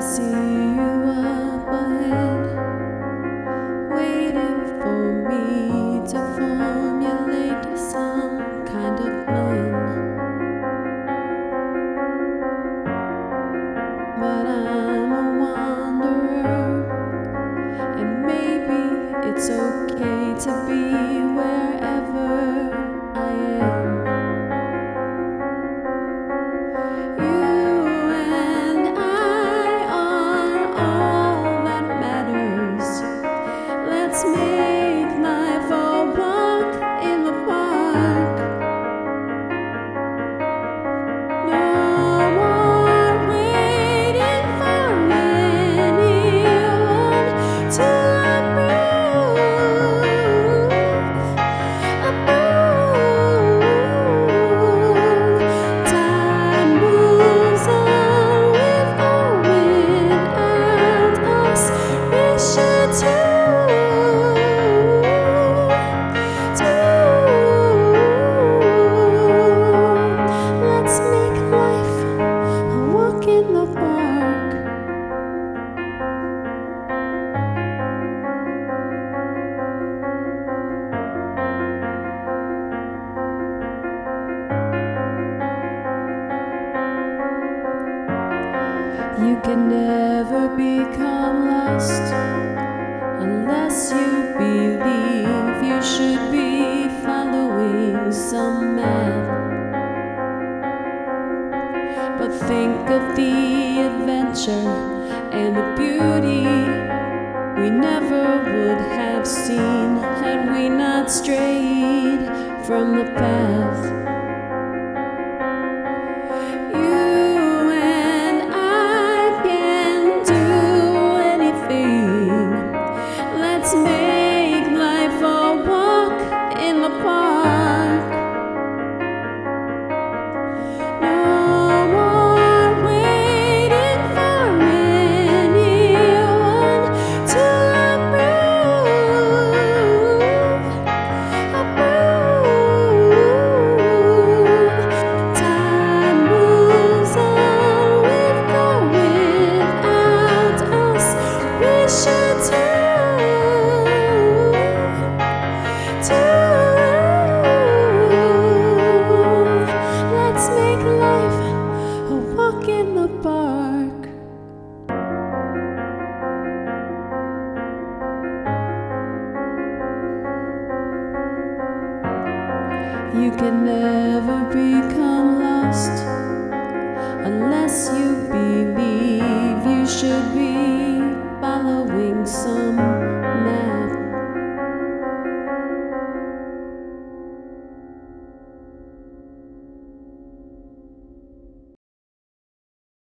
see you up ahead, waiting for me to formulate some kind of plan. But I'm a wanderer, and maybe it's okay to be wherever I am. Let's make life a walk in the park. No more waiting for anyone to approve. Time moves on with or without us. We should too. Let's make life a walk in the park. You can never become lost unless you believe you should be following some map. But think of the adventure and the beauty we never would have seen had we not strayed from the path. You and I can do anything. Let's make life a walk in the park. No more waiting for anyone to approve. Time moves on with or without us. We should too. Let's make life a walk in the park. You can never become lost unless you